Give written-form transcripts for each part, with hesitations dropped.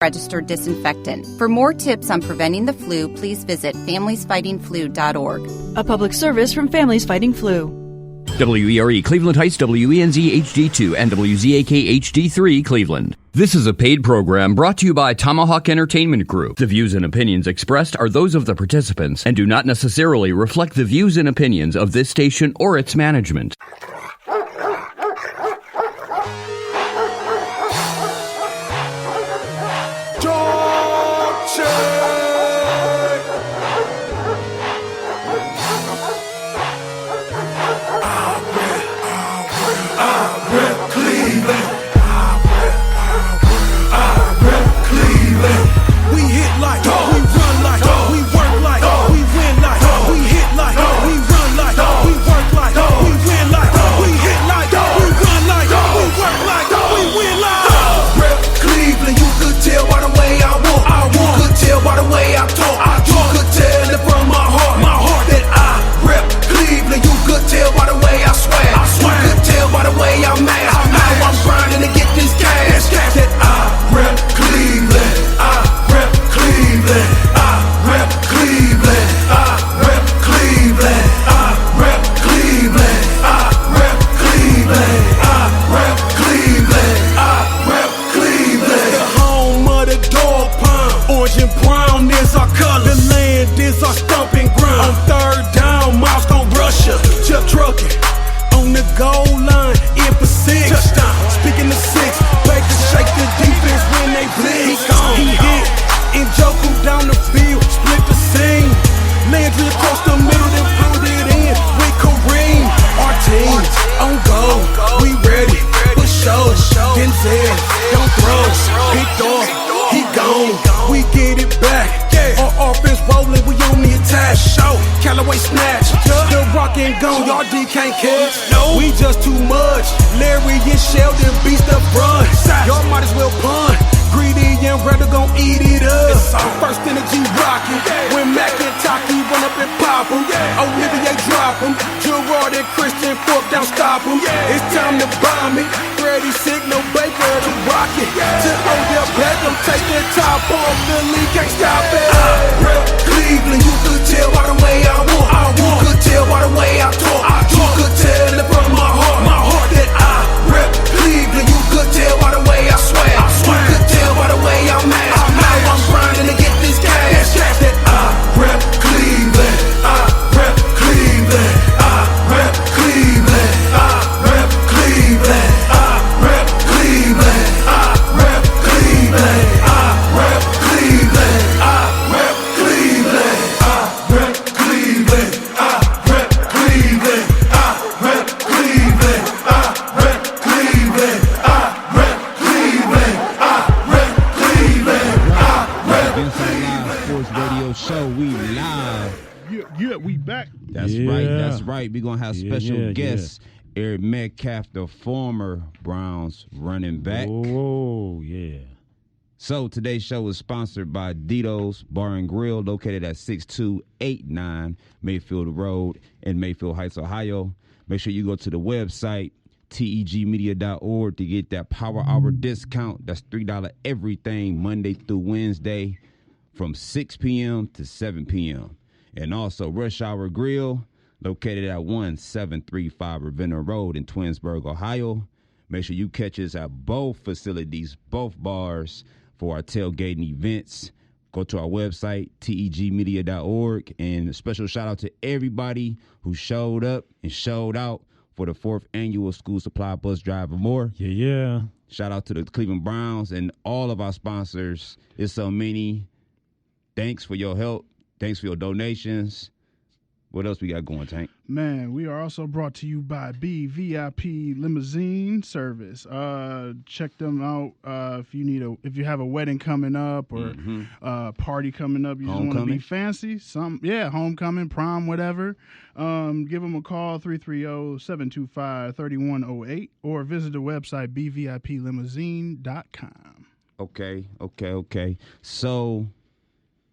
registered disinfectant. For more tips on preventing the flu, please visit familiesfightingflu.org. A public service from Families Fighting Flu. WERE Cleveland Heights, WENZ HD2, and WZAK HD3 Cleveland. This is a paid program brought to you by Tomahawk Entertainment Group. The views and opinions expressed are those of the participants and do not necessarily reflect the views and opinions of this station or its management. That's right. We're going to have special guests. Eric Metcalf, the former Browns running back. Oh, yeah. So today's show is sponsored by Dito's Bar and Grill, located at 6289 Mayfield Road in Mayfield Heights, Ohio. Make sure you go to the website, tegmedia.org, to get that Power Hour discount. That's $3 everything, Monday through Wednesday, from 6 p.m. to 7 p.m. And also Rush Hour Grill, located at 1735 Ravenna Road in Twinsburg, Ohio. Make sure you catch us at both facilities, both bars, for our tailgating events. Go to our website, tegmedia.org. And a special shout out to everybody who showed up and showed out for the 4th annual School Supply Bus Drive and more. Yeah. Shout out to the Cleveland Browns and all of our sponsors. It's so many. Thanks for your help. Thanks for your donations. What else we got going, Tank? Man, we are also brought to you by BVIP Limousine Service. Check them out if you have a wedding coming up or a party coming up. You just want to be fancy. Homecoming, prom, whatever. Give them a call, 330-725-3108, or visit the website bviplimousine.com. Okay. So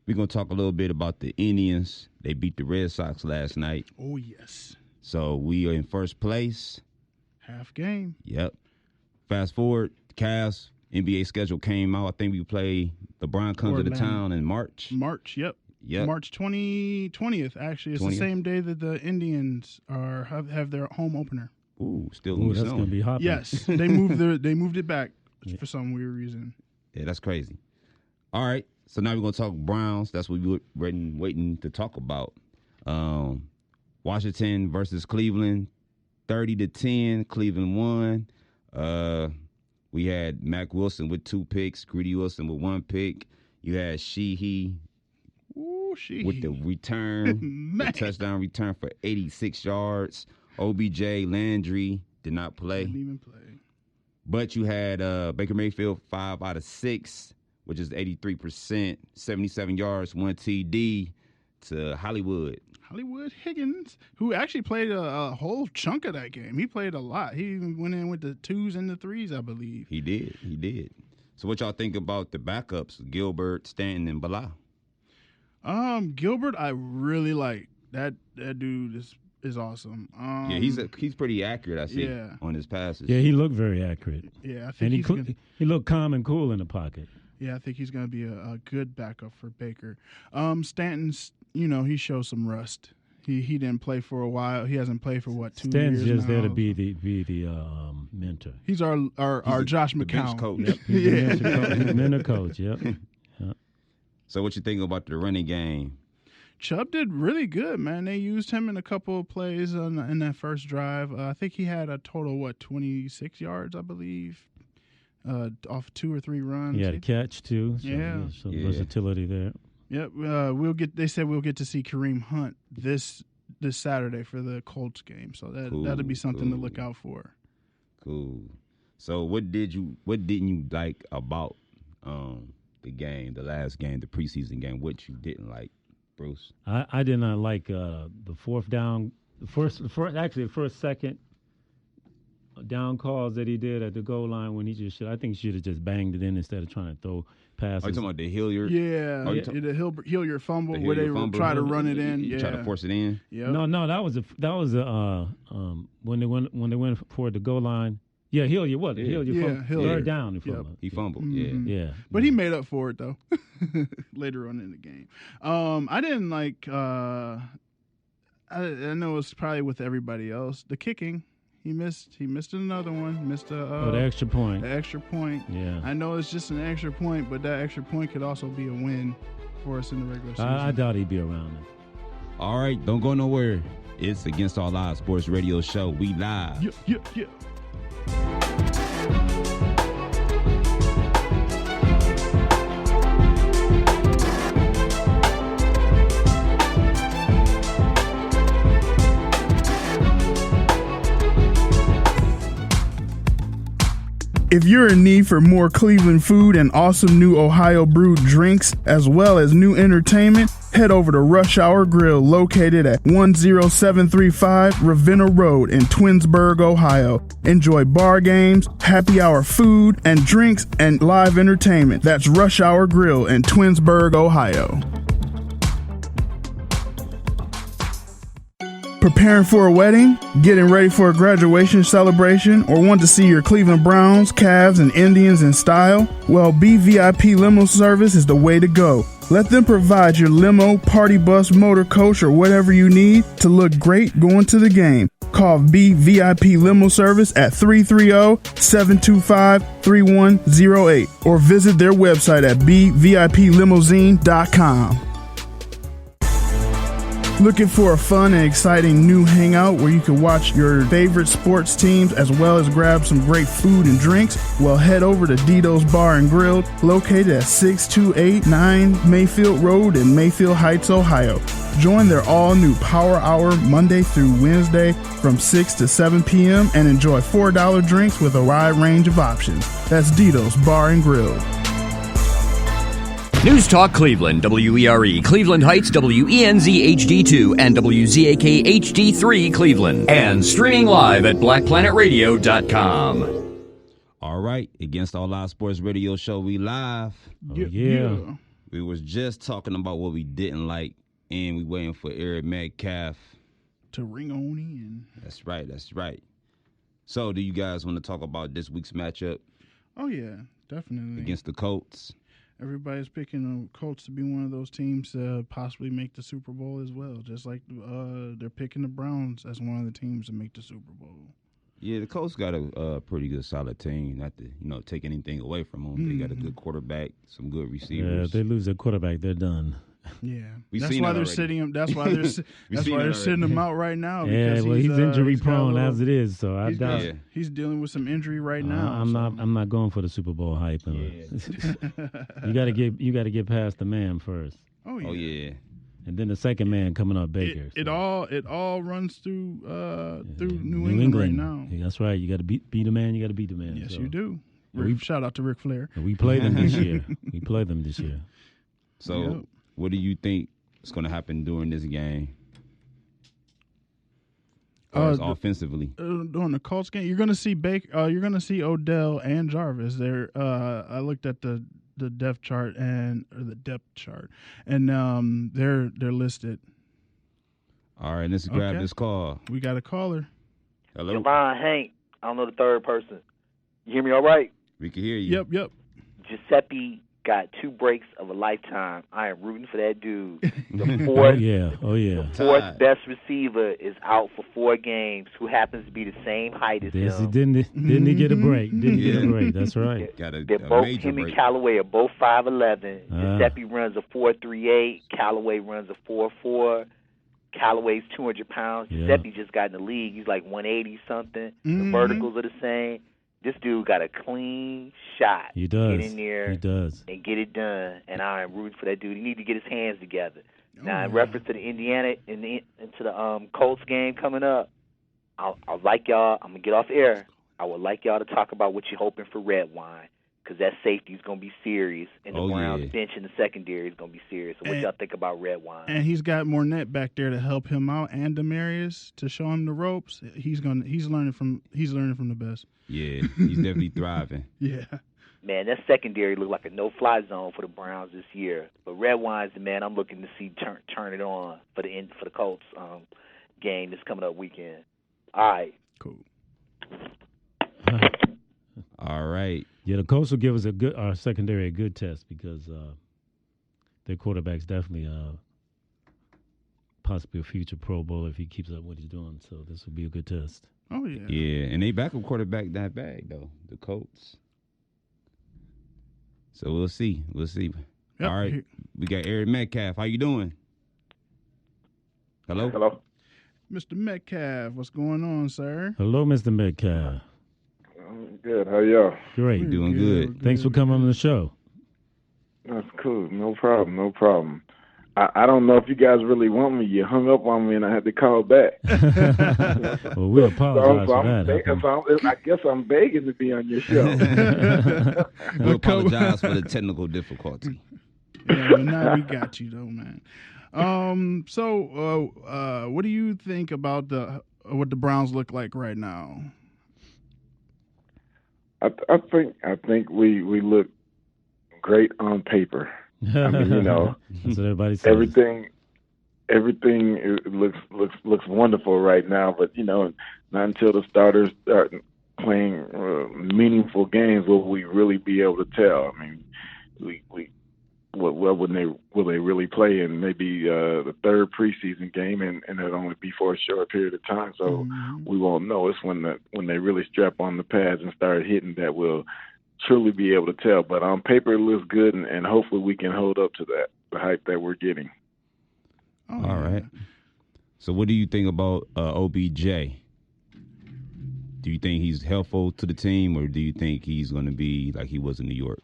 we're going to talk a little bit about the Indians. They beat the Red Sox last night. Oh, yes. So we are in first place. Half game. Yep. Fast forward, Cavs NBA schedule came out. I think we play LeBron comes to town in March. Yep. March 20th, actually. It's 20th? The same day that the Indians have their home opener. Ooh, still that's going to be hot. Yes, they moved it back for some weird reason. Yeah, that's crazy. All right, so now we're going to talk Browns. That's what we were waiting to talk about. Washington versus Cleveland, 30-10. Cleveland won. We had Mac Wilson with 2 picks, Greedy Wilson with 1 pick. You had Sheehy with the return, the touchdown return for 86 yards. OBJ, Landry did not play. Didn't even play. But you had Baker Mayfield 5 out of 6, which is 83%, 77 yards, 1 TD to Hollywood Higgins, who actually played a whole chunk of that game. He played a lot. He even went in with the 2s and the 3s, I believe. He did. So what y'all think about the backups, Gilbert, Stanton, and Bala? Gilbert, I really like. That dude is awesome. Yeah, he's pretty accurate, I see, on his passes. Yeah, he looked very accurate. Yeah, I think he looked calm and cool in the pocket. Yeah, I think he's going to be a good backup for Baker. Stanton's, he shows some rust. He didn't play for a while. He hasn't played for 2 years Stanton's just now. there to be the mentor. He's our Josh McCown. Coach. Yep, he's the mentor coach. Yep. So what you think about the running game? Chubb did really good, man. They used him in a couple of plays in that first drive. I think he had a total 26 yards, I believe, off 2 or 3 runs. He had a catch too. So yeah. Versatility there. Yep. They said we'll get to see Kareem Hunt this Saturday for the Colts game. So that'll be something to look out for. Cool. So what didn't you like about the game, the last game, the preseason game? What you didn't like, Bruce? I did not like the fourth down, the first second down calls that he did at the goal line when he I think he should have just banged it in instead of trying to throw passes. Are you talking about the Hilliard? Yeah, the Hilliard fumble where they try to run it in. You try to force it in. Yep. No, that was when they went for the goal line. Yeah, Hilliard was it? Hilliard third down. He fumbled. Mm-hmm. Yeah. But he made up for it though later on in the game. I didn't like. I know it's probably with everybody else. The kicking. He missed another one. Missed the extra point. The extra point. Yeah. I know it's just an extra point, but that extra point could also be a win for us in the regular season. I doubt he'd be around it. All right, don't go nowhere. It's Against All Odds Sports Radio Show. We live. Yeah. If you're in need for more Cleveland food and awesome new Ohio brewed drinks, as well as new entertainment, head over to Rush Hour Grill, located at 10735 Ravenna Road in Twinsburg, Ohio. Enjoy bar games, happy hour food, and drinks and live entertainment. That's Rush Hour Grill in Twinsburg, Ohio. Preparing for a wedding, getting ready for a graduation celebration, or want to see your Cleveland Browns, Cavs, and Indians in style? Well, BVIP Limo Service is the way to go. Let them provide your limo, party bus, motor coach, or whatever you need to look great going to the game. Call BVIP Limo Service at 330-725-3108 or visit their website at bviplimousine.com. Looking for a fun and exciting new hangout where you can watch your favorite sports teams as well as grab some great food and drinks? Well, head over to Dito's Bar and Grill, located at 6289 Mayfield Road in Mayfield Heights, Ohio. Join their all-new Power Hour Monday through Wednesday from 6 to 7 p.m. and enjoy $4 drinks with a wide range of options. That's Dito's Bar and Grill. News Talk Cleveland, WERE, Cleveland Heights, WENZ HD2, and WZAK HD3 Cleveland. And streaming live at blackplanetradio.com. All right, Against All Odds Sports Radio Show, we live. Yeah. We was just talking about what we didn't like, and we waiting for Eric Metcalf to ring on in. That's right. So do you guys want to talk about this week's matchup? Oh, yeah. Definitely. against the Colts. Everybody's picking the Colts to be one of those teams to possibly make the Super Bowl as well. Just like they're picking the Browns as one of the teams to make the Super Bowl. Yeah, the Colts got a pretty good, solid team. Not to take anything away from them. They got a good quarterback, some good Yeah, receivers. if they lose their quarterback, they're done. Yeah, We've that's seen why that they're already. sitting him. That's why they're sitting him out right now. Yeah, Because well, he's injury he's got a prone little- as it is, so I doubt. Yeah. He's dealing with some injury right now. I'm not going for the Super Bowl hype. You got to get past the man first, Oh yeah. Oh yeah. and then the second man coming up, Baker. It all runs through New New England right now. Yeah, that's right. You got to beat the man. You got to beat the man. Yes, so. you do. Shout out to Ric Flair. And we play them this year. So, Yep. what do you think is going to happen during this game? As offensively, During the Colts game, you're gonna see you're gonna see Odell and Jarvis. I looked at the depth chart and they're listed. all right. Let's grab Okay. this call. We got a caller. Hello, Javon Hank. I don't know the third person. You hear me all right? we can hear you. Yep. Giuseppe got 2 breaks of a lifetime. I am rooting for that dude. The Oh fourth, yeah. fourth best receiver is out for 4 games, who happens to be the same height as him. Didn't he get a break? Didn't get a Yeah. break. That's right. Got a They're both major him and break. Callaway are both 5'11". Ah. Giuseppe runs a 4.38. Callaway runs a 4.4. Callaway's 200 pounds. Yeah. Giuseppe just got in the league. He's like 180 something. Mhm. The verticals are the same. This dude got a clean shot. He does. Get in there He does. and get it done. And I am rooting for that dude. He need to get his hands together. Now, in yeah. reference to the Indiana and to the Colts game coming up, I'll like y'all. I'm gonna get off air. I would like y'all to talk about what you're hoping for Red Wine, because that safety is gonna be serious, and the Oh, Browns yeah. bench in the secondary is gonna be serious. So, what And- y'all think about Red Wine? And he's got Mornette back there to help him out, and Demarius to show him the ropes. He's learning from the best. Yeah, he's definitely thriving. Yeah. Man, that secondary looked like a no-fly zone for the Browns this year. But Red Wine's the man I'm looking to see turn it on for the Colts game that's coming up weekend. All right. Cool. All right. Yeah, the Colts will give us our secondary a good test, because their quarterback's definitely possibly a future Pro Bowl if he keeps up what he's doing. So this will be a good test. Oh yeah. Yeah, and they backup quarterback that bag though, the Colts. So we'll see. Yep. All right, we got Eric Metcalf. How you doing? Hello. Hello. Mr. Metcalf, what's going on, sir? Hello, Mr. Metcalf. I'm good. How y'all? Great. We're doing good. Thanks for coming on the show. That's cool. No problem. No problem. I don't know if you guys really want me. You hung up on me, and I had to call back. Well, we apologize for that. I guess I'm begging to be on your show. We apologize for the technical difficulty. Yeah, but now we got you though, man. So what do you think about what the Browns look like right now? I think we look great on paper. I mean, you know, That's what everybody says. everything looks wonderful right now. But you know, not until the starters start playing meaningful games will we really be able to tell. I mean, will they really play in maybe the third preseason game, and it'll only be for a short period of time, so we won't know. It's when they really strap on the pads and start hitting that we'll truly be able to tell. But on paper it looks good, and hopefully we can hold up to that, the hype that we're getting. Oh, All right. So what do you think about OBJ? Do you think he's helpful to the team, or do you think he's going to be like he was in New York?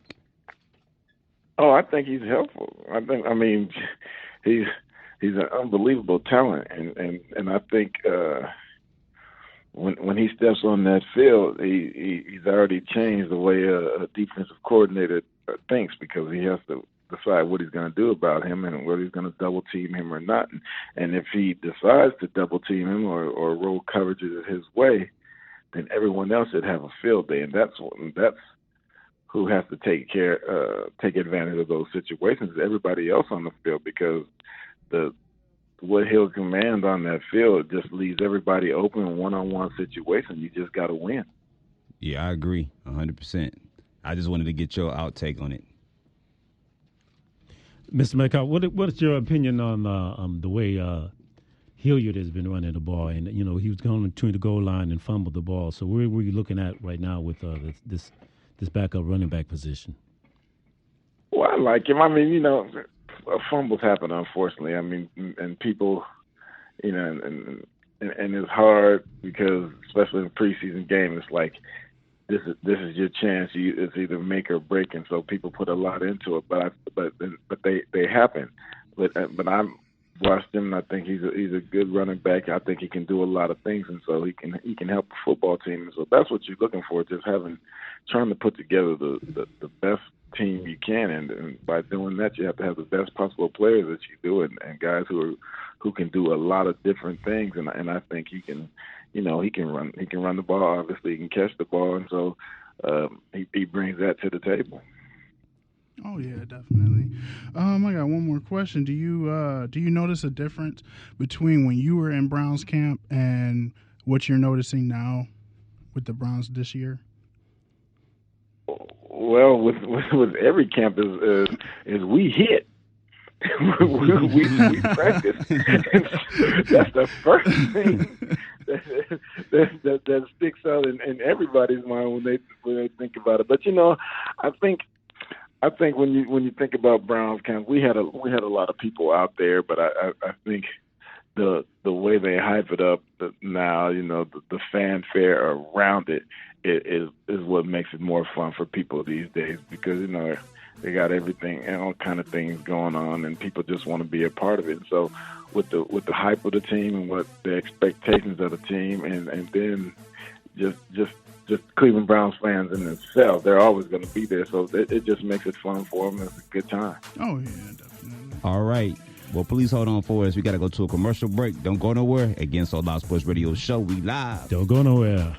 Oh, I think he's helpful. I mean, he's an unbelievable talent, and I think when he steps on that field, he's already changed the way a defensive coordinator thinks, because he has to decide what he's going to do about him and whether he's going to double team him or not. And if he decides to double team him or roll coverages his way, then everyone else should have a field day, and that's who has to take advantage of those situations. Everybody else on the field, because what he'll command on that field just leaves everybody open in one-on-one situation. You just got to win. Yeah, I agree 100%. I just wanted to get your outtake on it. Mr. Metcalf, what's your opinion on the way Hilliard has been running the ball? And he was going between the goal line and fumbled the ball. So where were you looking at right now with this backup running back position? Well, I like him. I mean, fumbles happen, unfortunately. I mean, and people, and it's hard because, especially in a preseason game, it's like this is your chance. It's either make or break, and so people put a lot into it. But they happen. But I've watched him, and I think he's a good running back. I think he can do a lot of things, and so he can help a football team. And so that's what you're looking for, just trying to put together the best team you can, and by doing that, you have to have the best possible players that you do, and guys who can do a lot of different things. And I think he can run the ball. Obviously, he can catch the ball, and so he brings that to the table. Oh yeah, definitely. I got one more question. Do you notice a difference between when you were in Browns camp and what you're noticing now with the Browns this year? Well, with every camp is we hit. we practice. That's the first thing that sticks out in everybody's mind when they think about it. But I think when you think about Browns camp, we had a lot of people out there, but I think the way they hype it up now, the fanfare around it is what makes it more fun for people these days, because they got everything and all kind of things going on, and people just want to be a part of it. And so with the hype of the team and what the expectations of the team, and then just Cleveland Browns fans in themselves, they're always going to be there. So it just makes it fun for them. It's a good time. Oh yeah, definitely. All right. Well, please hold on for us. We got to go to a commercial break. Don't go nowhere. Against All Out Sports Radio Show, we live. Don't go nowhere.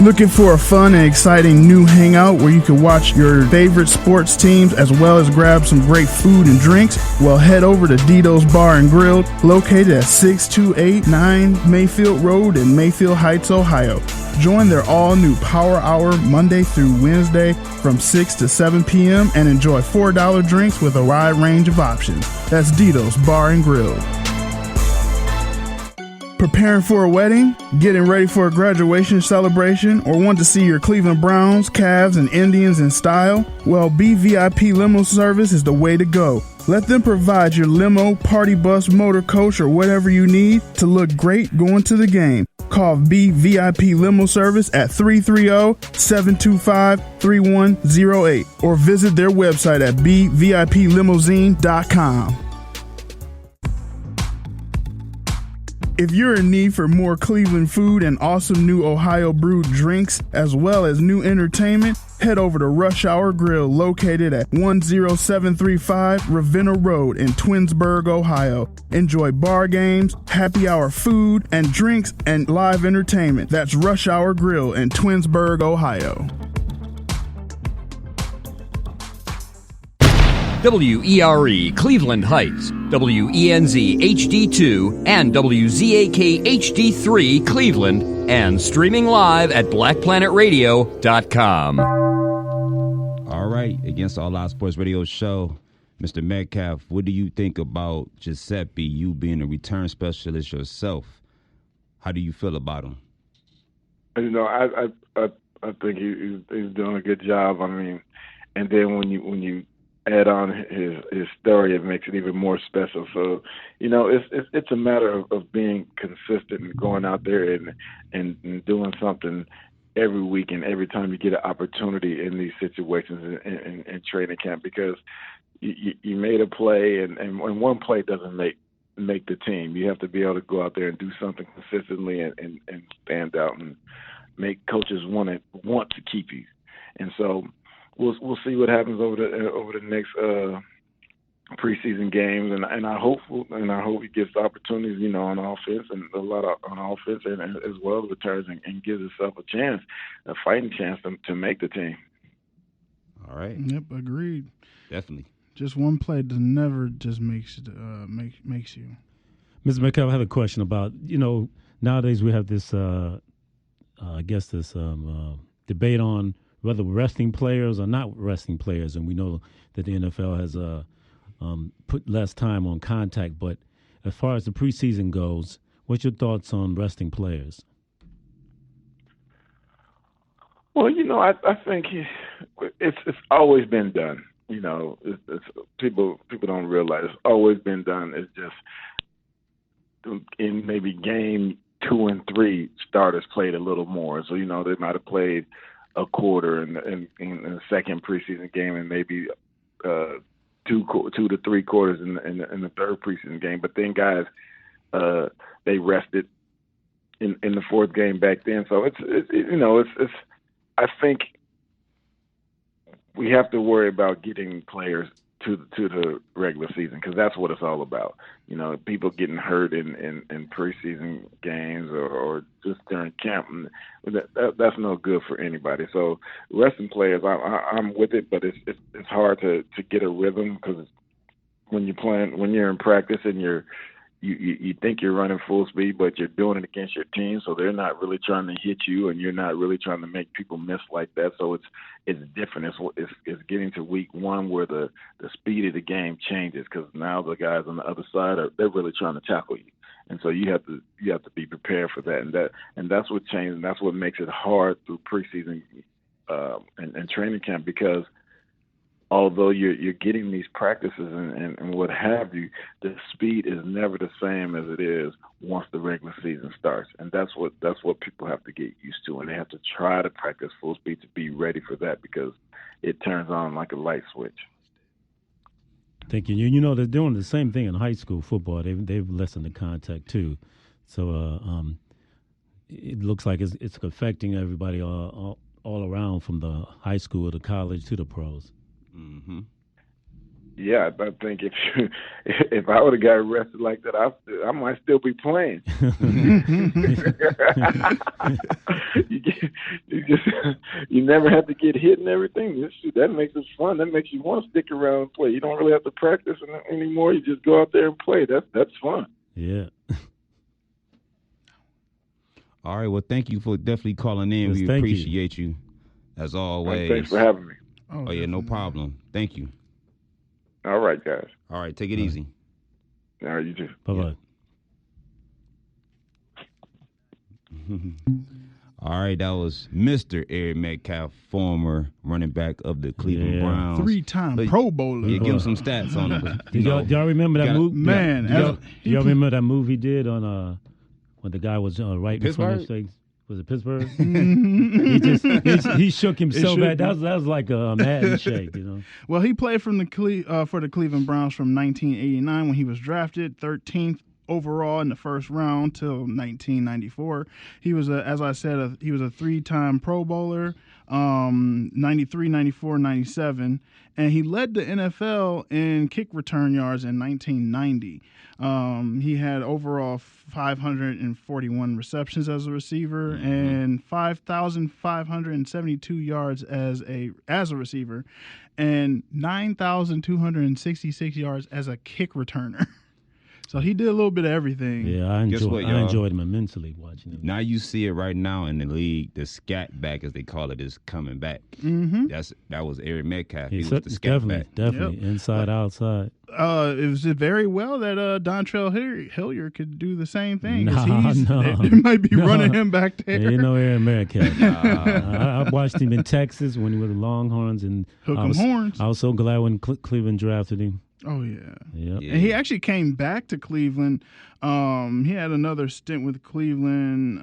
Looking for a fun and exciting new hangout where you can watch your favorite sports teams as well as grab some great food and drinks? Well, head over to Dito's Bar and Grill, located at 6289 Mayfield Road in Mayfield Heights, Ohio. Join their all-new Power Hour Monday through Wednesday from 6 to 7 p.m. and enjoy $4 drinks with a wide range of options. That's Dito's Bar and Grill. Preparing for a wedding, getting ready for a graduation celebration, or want to see your Cleveland Browns, Cavs, and Indians in style? Well, BVIP Limo Service is the way to go. Let them provide your limo, party bus, motor coach, or whatever you need to look great going to the game. Call BVIP Limo Service at 330-725-3108 or visit their website at bviplimousine.com. If you're in need for more Cleveland food and awesome new Ohio brewed drinks, as well as new entertainment, head over to Rush Hour Grill, located at 10735 Ravenna Road in Twinsburg, Ohio. Enjoy bar games, happy hour food, and drinks and live entertainment. That's Rush Hour Grill in Twinsburg, Ohio. WERE Cleveland Heights, WENZ HD2, and WZAK HD3 Cleveland, and streaming live at blackplanetradio.com. All right, Against All Out Sports Radio Show, Mr. Metcalf, what do you think about Giuseppe, you being a return specialist yourself? How do you feel about him? I think he's doing a good job. I mean, and then when you add on his story, it makes it even more special. So, it's a matter of being consistent and going out there and doing something every week and every time you get an opportunity in these situations in training camp, because you made a play and one play doesn't make the team. You have to be able to go out there and do something consistently and stand out and make coaches want to keep you. And so We'll see what happens over the next preseason games, and I hope he gets opportunities, on offense and a lot on offense, and as well as returns and gives himself a fighting chance to make the team. All right. Yep, agreed. Definitely. Just one play does never just makes you. Mr. Metcalf, I have a question about, nowadays we have this, debate on whether resting players or not resting players. And we know that the NFL has put less time on contact. But as far as the preseason goes, what's your thoughts on resting players? Well, I think it's always been done. It's people don't realize it's always been done. It's just in maybe game 2 and 3, starters played a little more. So they might have played a quarter in the second preseason game, and maybe 2 to 3 quarters in the third preseason game. But then guys, they rested in the fourth game back then. So it's I think we have to worry about getting players to the regular season, because that's what it's all about. People getting hurt in preseason games or just during camp, and that's no good for anybody. So resting players, I'm with it, but it's hard to get a rhythm, because when you're in practice and you think you're running full speed, but you're doing it against your team, so they're not really trying to hit you, and you're not really trying to make people miss like that. So it's different. It's getting to week 1 where the speed of the game changes, because now the guys on the other side they're really trying to tackle you, and so you have to be prepared for that, and that's what changed, and that's what makes it hard through preseason and training camp, because although you're getting these practices and what have you, the speed is never the same as it is once the regular season starts. And that's what people have to get used to, and they have to try to practice full speed to be ready for that, because it turns on like a light switch. Thank you. They're doing the same thing in high school football. They've lessened the contact too. So it looks like it's affecting everybody all around, from the high school to college to the pros. Mm-hmm. Yeah, I think if I would have got arrested like that, I might still be playing. You never have to get hit and everything. That makes it fun. That makes you want to stick around and play. You don't really have to practice anymore. You just go out there and play. That's fun. Yeah. All right. Well, thank you for definitely calling in. Yes, we appreciate you as always. Thanks for having me. Oh yeah, no problem. Thank you. All right, guys. All right, take it easy. All right, you too. Bye-bye. All right, that was Mr. Eric Metcalf, former running back of the Cleveland Browns. 3-time Pro Bowler. Yeah, give him some stats on him. Did y'all remember that movie? Man. Y'all remember that movie he did on when the guy was right in front of his face? Was it Pittsburgh? he shook himself back. That was like a Madden shake, Well, he played for the Cleveland Browns from 1989 when he was drafted 13th overall in the first round till 1994. He was as I said, he was a 3-time Pro Bowler, 93, 94, 97, and he led the NFL in kick return yards in 1990. He had overall 541 receptions as a receiver and 5,572 yards as a receiver, and 9,266 yards as a kick returner. So he did a little bit of everything. Yeah, I enjoyed him immensely watching him. Now you see it right now in the league. The scat back, as they call it, is coming back. Mm-hmm. That was Eric Metcalf. He was the scat definitely, back. Definitely, yep. Inside, outside. It was very well that Dontrell Hilliard could do the same thing. No. They might be running him back there. Ain't no Eric Metcalf. I watched him in Texas when he was the Longhorns, and horns. I was so glad when Cleveland drafted him. Oh, yeah. Yep. And he actually came back to Cleveland. He had another stint with Cleveland,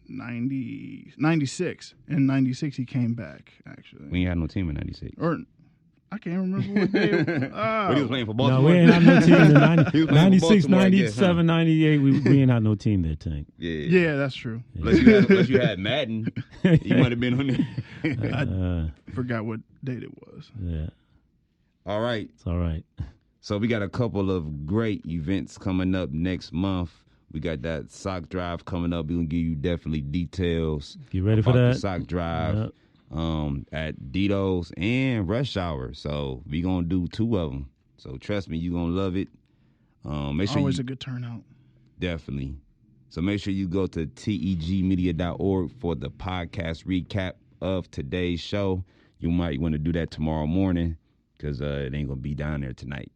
96. In 96, he came back, actually. We ain't had no team in 96. Or, I can't remember what day. But he was playing for Baltimore. No, we ain't had no team in 96, 97, 98. We ain't had no team that tank. Yeah, that's true. Yeah. Unless you had Madden, you might have been on there. I forgot what date it was. Yeah. All right. It's all right. So we got a couple of great events coming up next month. We got that sock drive coming up. We're going to give you definitely details. You ready for about that? The sock drive. Yep. at Dito's and Rush Hour. So we gonna do 2 of them. So trust me, you gonna love it. Make sure always a good turnout. Definitely. So make sure you go to tegmedia.org for the podcast recap of today's show. You might want to do that tomorrow morning because it ain't gonna be down there tonight.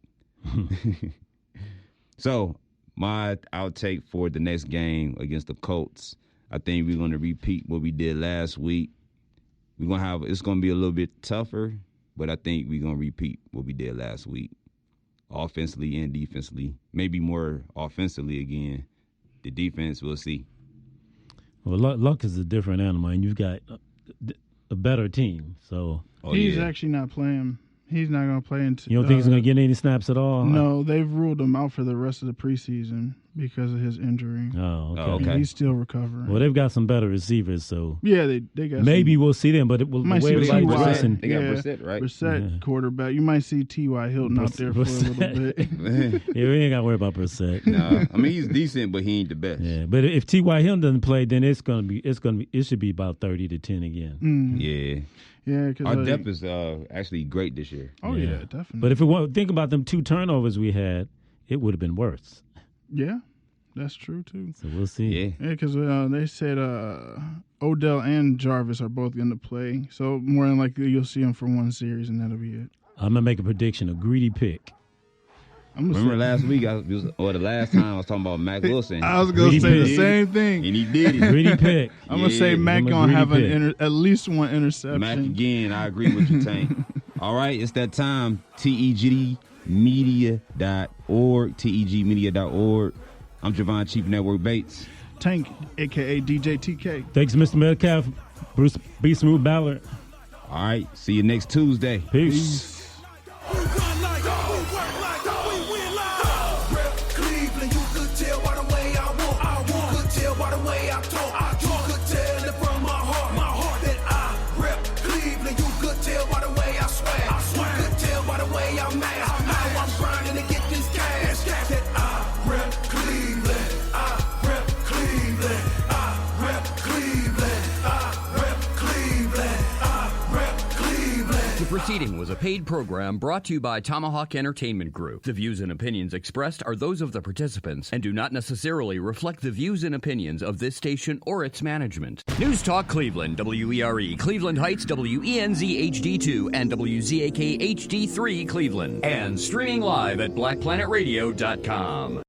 So my outtake for the next game against the Colts, I think we're gonna repeat what we did last week. It's gonna be a little bit tougher, but I think we're gonna repeat what we did last week, offensively and defensively. Maybe more offensively again. The defense, we'll see. Well, Luck is a different animal, and you've got a better team. So he's actually not playing. He's not going to play until. You don't think he's going to get any snaps at all? No, they've ruled him out for the rest of the preseason because of his injury. Oh, okay. He's still recovering. Well, they've got some better receivers, so yeah, they got. Maybe we'll see them, but it will. Might see They got Brissett, right? Brissett, quarterback. You might see T.Y. Hilton out there for a little bit. Yeah, we ain't got to worry about Brissett. No, I mean he's decent, but he ain't the best. Yeah, but if T.Y. Hilton doesn't play, then it should be about 30-10 again. Yeah. Yeah, because our depth is actually great this year. Oh yeah, definitely. But if think about them 2 turnovers we had, it would have been worse. Yeah, that's true too. So we'll see. Yeah, because they said Odell and Jarvis are both going to play. So more than likely you'll see them for one series, and that'll be it. I'm gonna make a prediction: a greedy pick. Remember last week, the last time I was talking about Mac Wilson. I was going to say the same thing. And he did it. Greedy pick. I'm going to say Mac going to have at least one interception. Mac again, I agree with you, Tank. All right, it's that time. tegmedia.org, tegmedia.org. I'm Javon Chief Network Bates. Tank, a.k.a. DJ TK. Thanks, Mr. Metcalf. Bruce B. Smooth Ballard. All right, see you next Tuesday. Peace. The proceeding was a paid program brought to you by Tomahawk Entertainment Group. The views and opinions expressed are those of the participants and do not necessarily reflect the views and opinions of this station or its management. News Talk Cleveland, WERE, Cleveland Heights, WENZ HD2, and WZAK HD3 Cleveland. And streaming live at BlackPlanetRadio.com.